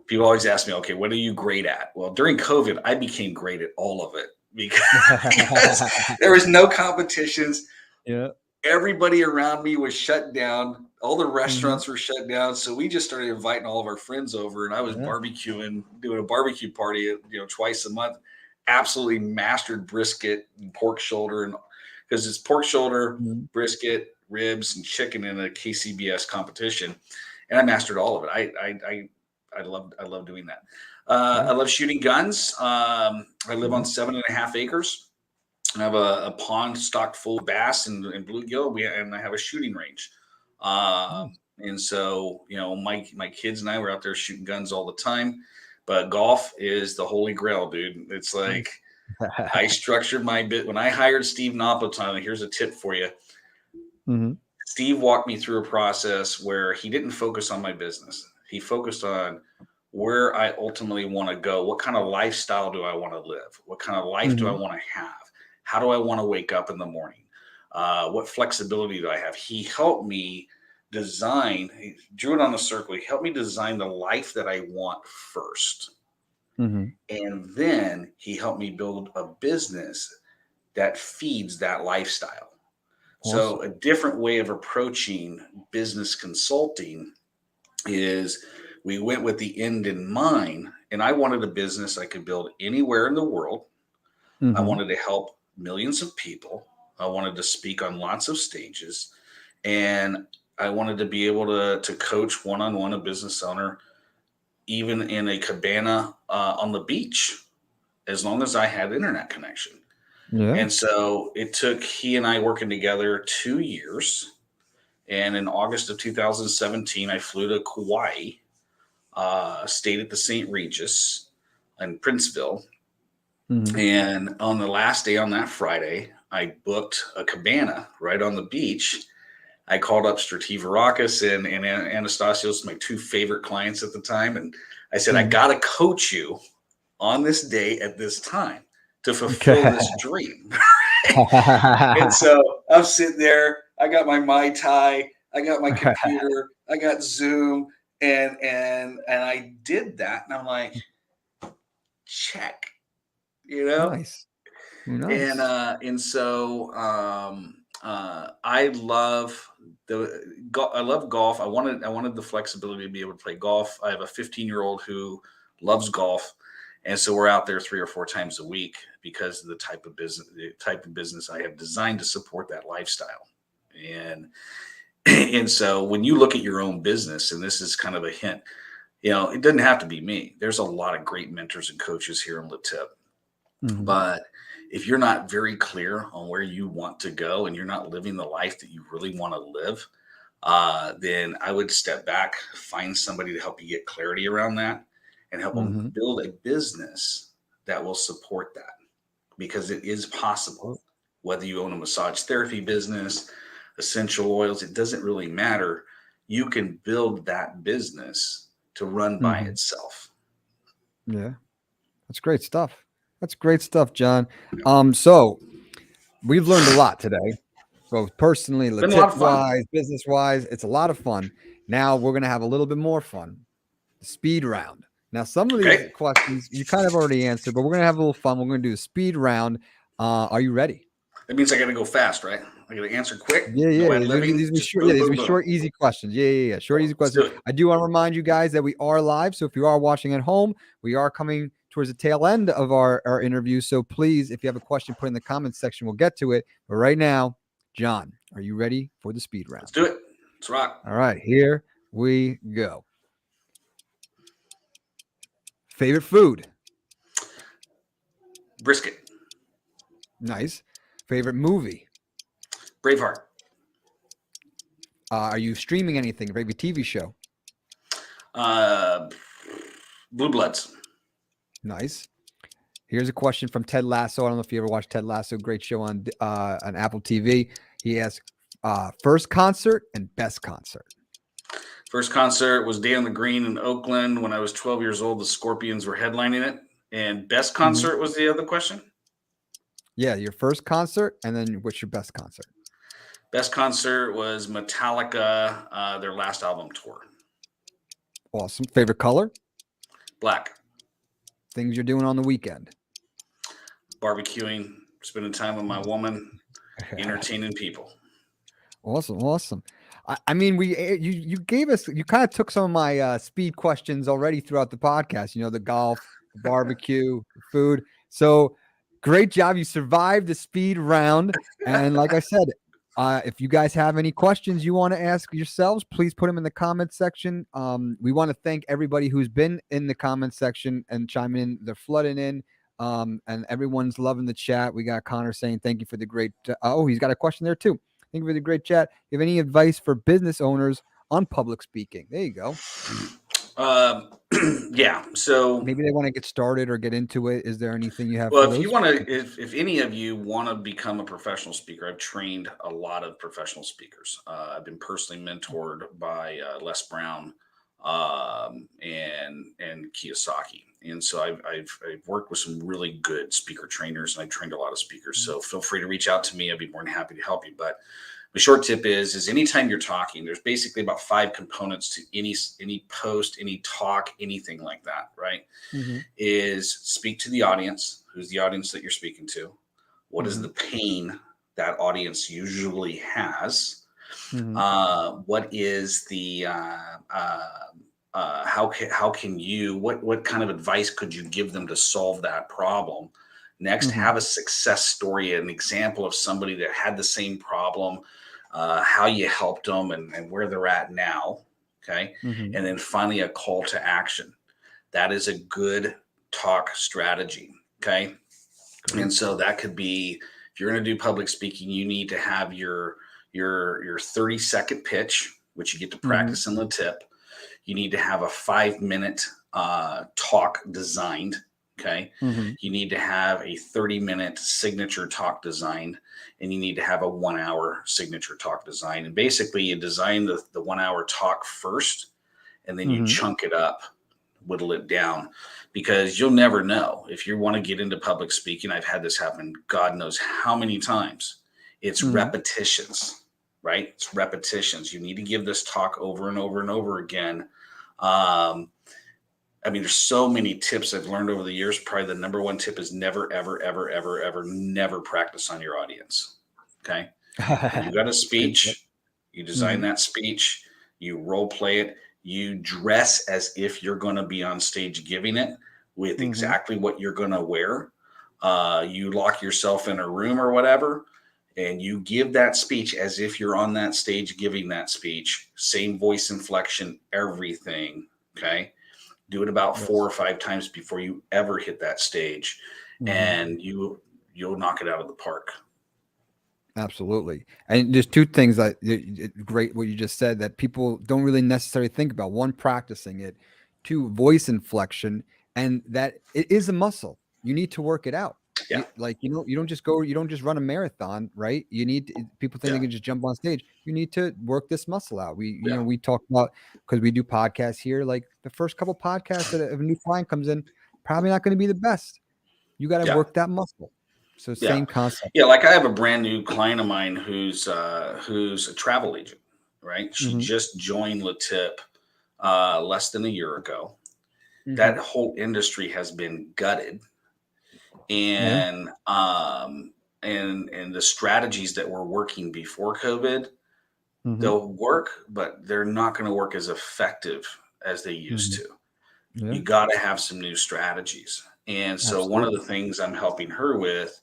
people always ask me, okay, what are you great at? Well, during COVID, I became great at all of it because, because there was no competitions. Yeah. Everybody around me was shut down. All the Mhm. restaurants were shut down. So we just started inviting all of our friends over, and I was Yeah. barbecuing, doing a barbecue party, twice a month. Absolutely mastered brisket and pork shoulder, and because it's pork shoulder, Mhm. brisket, ribs, and chicken in a KCBS competition, and I mastered all of it. I love doing that. I Great. love shooting guns. I live on Mhm. 7.5 acres. I have a pond stocked full of bass and bluegill. And I have a shooting range. Nice. And so my kids and I were out there shooting guns all the time. But golf is the holy grail, dude. It's like Nice. I structured my bit when I hired Steve Napolitano. Here's a tip for you. Mhm. Steve walked me through a process where he didn't focus on my business. He focused on where I ultimately want to go. What kind of lifestyle do I want to live? What kind of life do I Mhm. want to have? How do I want to wake up in the morning? What flexibility do I have? He helped me design, he drew it on a circle. He helped me design the life that I want first. Mhm. And then he helped me build a business that feeds that lifestyle. So, Awesome. a different way of approaching business consulting is we went with the end in mind, and I wanted a business I could build anywhere in the world. I Mhm. wanted to help millions of people. I wanted to speak on lots of stages, and I wanted to be able to coach one on one a business owner, even in a cabana on the beach, as long as I had internet connection. Yeah. And so it took he and I working together 2 years. And in August of 2017, I flew to Kauai, stayed at the St. Regis in Princeville. Mhm. And on the last day, on that Friday, I booked a cabana right on the beach. I called up Strativarakis and Anastasios, my two favorite clients at the time. And I said, I Mhm. got to coach you on this day at this time to fulfill Okay. this dream. And so I'm sitting there. I got my Mai Tai. I got my computer. I got Zoom, and I did that. And I'm like, check, you know. Nice. Nice. And so I love I love golf. I wanted the flexibility to be able to play golf. I have a 15-year-old who loves golf, and so we're out there 3 or 4 times a week because of the type of business I have designed to support that lifestyle. And and so when you look at your own business, and this is kind of a hint, it doesn't have to be me. There's a lot of great mentors and coaches here in LeTip, Mhm. but if you're not very clear on where you want to go and you're not living the life that you really want to live, then I would step back, find somebody to help you get clarity around that, and help them Mhm. build a business that will support that, because it is possible. Whether you own a massage therapy business, essential oils, it doesn't really matter. You can build that business to run by itself. Yeah, that's great stuff. That's great stuff, John. So we've learned a lot today, both personally, Been a lot of fun. LeTip-wise, business-wise. It's a lot of fun. Now we're going to have a little bit more fun. The speed round. Now, some of these Okay. questions you kind of already answered, but we're going to have a little fun. We're going to do a speed round. Are you ready? That means I got to go fast, right? I got to answer quick. Yeah. No ad These are libbing. be Just short. Yeah, boom, these will boom, be boom. short, easy questions. Yeah. Short, easy Let's do questions. it. I do want to remind you guys that we are live. So if you are watching at home, we are coming towards the tail end of our interview. So please, if you have a question, put in the comments section. We'll get to it. But right now, John, are you ready for the speed round? Let's do it. Let's rock. All right, here we go. Favorite food? Brisket. Nice. Favorite movie? Braveheart. Are you streaming anything? Maybe TV show? Blue Bloods. Nice. Here's a question from Ted Lasso. I don't know if you ever watched Ted Lasso. Great show on Apple TV. He asks, first concert and best concert. First concert was Day on the Green in Oakland when I was 12 years old. The Scorpions were headlining it. And best concert was the other question? Yeah, your first concert, and then what's your best concert? Best concert was Metallica, their last album tour. Awesome. Favorite color? Black. Things you're doing on the weekend? Barbecuing, spending time with my woman, entertaining people. Awesome. I mean, you gave us, you kind of took some of my speed questions already throughout the podcast. You know, the golf, the barbecue, the food. So great job. You survived the speed round. And like I said, if you guys have any questions you want to ask yourselves, please put them in the comment section. We want to thank everybody who's been in the comment section and chiming in. They're flooding in. And everyone's loving the chat. We got Connor saying thank you for the great. He's got a question there too. Thank you for the great chat. You have any advice for business owners on public speaking? There you go. Yeah. So maybe they want to get started or get into it. Is there anything you have? Well, if you want to, if any of you want to become a professional speaker, I've trained a lot of professional speakers. I've been personally mentored by Les Brown and Kiyosaki, and so I've worked with some really good speaker trainers, and I've trained a lot of speakers. So feel free to reach out to me. I'd be more than happy to help you. But the short tip is anytime you're talking, there's basically about 5 components to any post, any talk, anything like that, right? Is speak to the audience. Who's the audience that you're speaking to? What is the pain that audience usually has? What is the how can you what kind of advice could you give them to solve that problem? Next, have a success story, an example of somebody that had the same problem, how you helped them and where they're at now. Okay. And then finally, a call to action. That is a good talk strategy. Okay. And so that could be, if you're going to do public speaking, you need to have your 30-second pitch, which you get to practice in LeTip. You need to have a 5-minute talk designed. Okay. You need to have a 30-minute signature talk designed, and you need to have a 1-hour signature talk design. And basically you design the 1-hour talk first, and then you chunk it up, whittle it down, because you'll never know if you want to get into public speaking. I've had this happen God knows how many times. It's repetitions, right? It's repetitions. You need to give this talk over and over and over again. I mean, there's so many tips I've learned over the years. Probably the number one tip is never, ever, ever, ever, ever, never practice on your audience. Okay. You got a speech, you design that speech, you role play it, you dress as if you're going to be on stage giving it with exactly what you're going to wear. You lock yourself in a room or whatever, and you give that speech as if you're on that stage giving that speech. Same voice inflection, everything. Okay. Do it about 4 or 5 times before you ever hit that stage, and you'll knock it out of the park. Absolutely. And there's 2 things that great what you just said that people don't really necessarily think about. 1, practicing it. 2, voice inflection, and that it is a muscle. You need to work it out. Yeah. You don't just go, you don't just run a marathon, right? You need people think they Yeah. can just jump on stage. You need to work this muscle out. Yeah. We talk about, because we do podcasts here, like the first couple podcasts that if a new client comes in, probably not going to be the best. You got to Yeah. work that muscle. So Yeah. same concept. Yeah. Like I have a brand new client of mine who's a travel agent, right? She Hmm. just joined LeTip less than a year ago. That Hmm. whole industry has been gutted, Yeah. and the strategies that were working before COVID, Hmm. they'll work, but they're not going to work as effective as they used Hmm. to. Yeah. You got to have some new strategies. And so one of Absolutely. the things I'm helping her with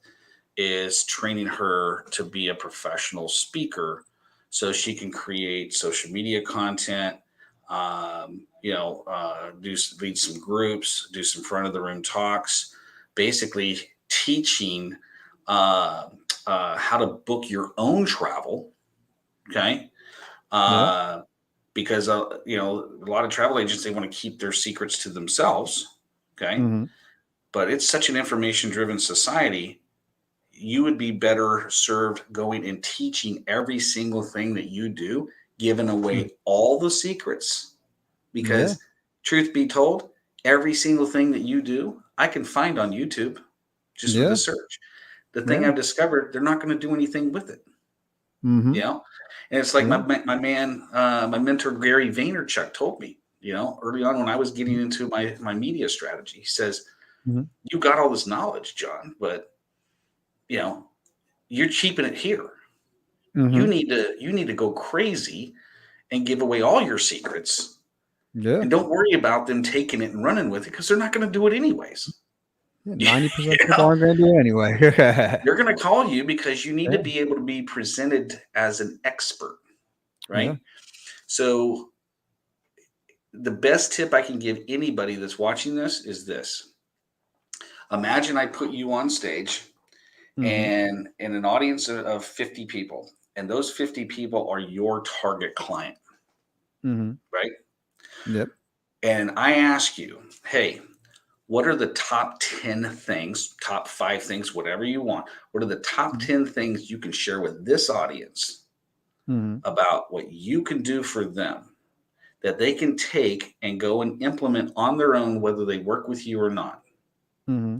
is training her to be a professional speaker so she can create social media content, lead some groups, do some front of the room talks, basically teaching uh, how to book your own travel. Okay. Yeah. Uh, because, a lot of travel agents, they want to keep their secrets to themselves. Okay. Hmm. But it's such an information driven society. You would be better served going and teaching every single thing that you do, giving away all the secrets. Yeah. Because, truth be told, every single thing that you do, I can find on YouTube just with a Yeah. search. The thing Yeah. I've discovered, they're not going to do anything with it, Hmm. you know? And it's like Yeah. my mentor, Gary Vaynerchuk, told me, early on when I was getting into my media strategy. He says, Hmm. you got all this knowledge, John, but, you know, you're keeping it here. Hmm. You need to go crazy and give away all your secrets, Yeah. and don't worry about them taking it and running with it because they're not going to do it anyways. Yeah. you 90% of people know, aren't going to do it anyway. they're going to call you because you need to Yeah. be able to be presented as an expert, Yeah. right? So the best tip I can give anybody that's watching this is this. Imagine I put you on stage Hmm. and in an audience of 50 people, and those 50 people are your target client, Hmm. right? Yep. And I ask you, hey, what are the top 10 things, top 5 things, whatever you want? What are the top 10 things you can share with this audience Hmm. about what you can do for them that they can take and go and implement on their own, whether they work with you or not? Hmm.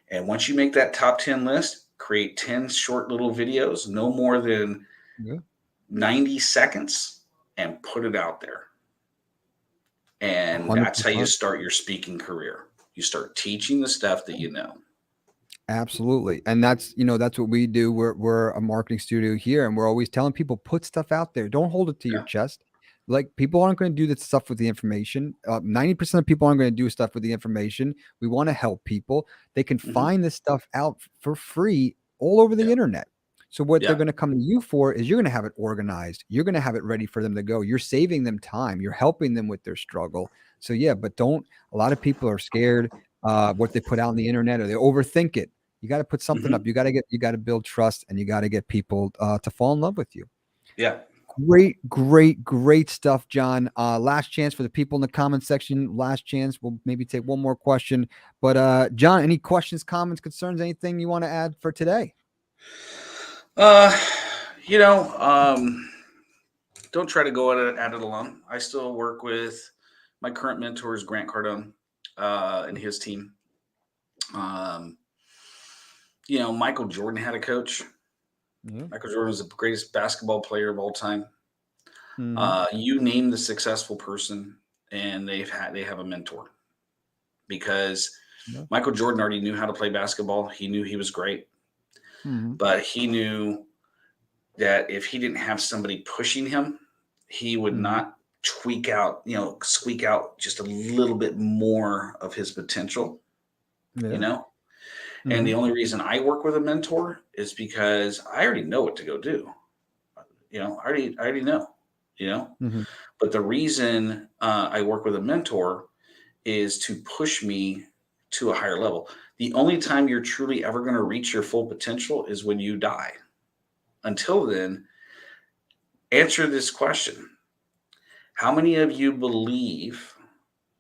And once you make that top 10 list, create 10 short little videos, no more than Yeah. 90 seconds, and put it out there. And that's how you 100%. start your speaking career. You start teaching the stuff that you know. Absolutely. And that's what we do. We're a marketing studio here, and we're always telling people, put stuff out there. Don't hold it to your Yeah. chest. Like, people aren't going to do the stuff with the information. 90% of people aren't going to do stuff with the information. We want to help people. They can Hmm. find this stuff out for free all over the Yeah. internet. So what they're Yeah. going to come to you for is you're going to have it organized. You're going to have it ready for them to go. You're saving them time. You're helping them with their struggle. So yeah, but don't. A lot of people are scared what they put out on the internet, or they overthink it. You got to put something up. Hmm. You got to build trust, and you got to get people to fall in love with you. Yeah. Great stuff, John. Last chance for the people in the comment section. Last chance. We'll maybe take one more question. But John, any questions, comments, concerns, anything you want to add for today? Uh, you know, don't try to go at it alone. I still work with my current mentor is Grant Cardone, and his team. Um, Michael Jordan had a coach. Yeah. Michael Jordan is the greatest basketball player of all time. Hmm. You name the successful person, and they have a mentor because Yeah. Michael Jordan already knew how to play basketball. He knew he was great, Hmm. but he knew that if he didn't have somebody pushing him, he would Hmm. not squeak out just a little bit more of his potential, you Yeah. know? And Hmm. the only reason I work with a mentor is because I already know what to go do. I already know, you know? Hmm. But the reason I work with a mentor is to push me to a higher level. The only time you're truly ever going to reach your full potential is when you die. Until then, answer this question. How many of you believe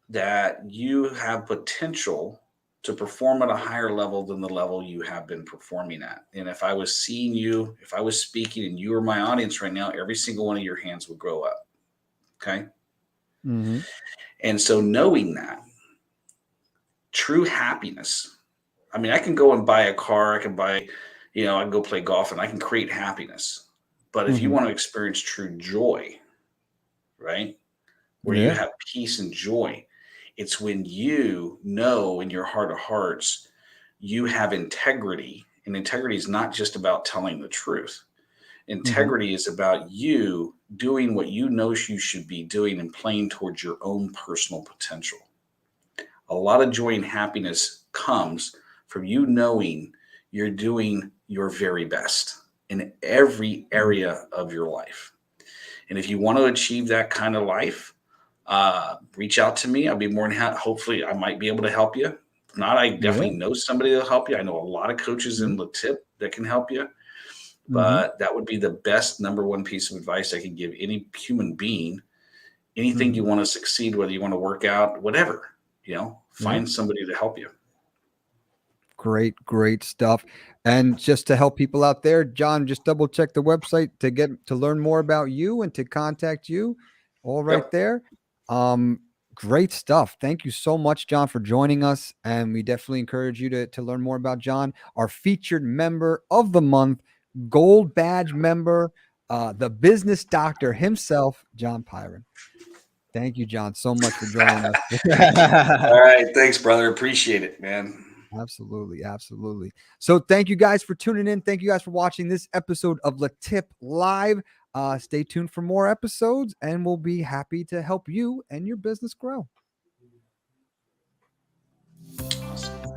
that you have potential to perform at a higher level than the level you have been performing at. And if I was seeing you, if I was speaking and you were my audience right now, every single one of your hands would grow up. Okay. Mm-hmm. And so knowing that true happiness, I mean, I can go and buy a car, I can buy, I can go play golf and I can create happiness. But if you Mm-hmm. want to experience true joy, right, where you Yeah. have peace and joy, it's when you know in your heart of hearts you have integrity. And integrity is not just about telling the truth. Mm-hmm. Integrity is about you doing what you know you should be doing and playing towards your own personal potential. A lot of joy and happiness comes from you knowing you're doing your very best in every Mm-hmm. area of your life. And if you want to achieve that kind of life, reach out to me. I'll be more than hopefully I might be able to help you. If not, I Yeah. definitely know somebody that'll help you. I know a lot of coaches Mm-hmm. in LeTip that can help you, Mm-hmm. but that would be the best number one piece of advice I can give any human being. Anything Mm-hmm. you want to succeed, whether you want to work out, whatever, Yeah. find somebody to help you. Great, great stuff. And just to help people out there, John, just double check the website to learn more about you and to contact you. All right Yep. there. Um, Great stuff. Thank you so much, John, for joining us. And we definitely encourage you to learn more about John, our featured member of the month, gold badge member, the business doctor himself, John Pyron. Thank you, John, so much for joining us. All right. Thanks, brother. Appreciate it, man. Absolutely, absolutely. So thank you guys for tuning in. Thank you guys for watching this episode of LeTip Live. Stay tuned for more episodes, and we'll be happy to help you and your business grow. Awesome.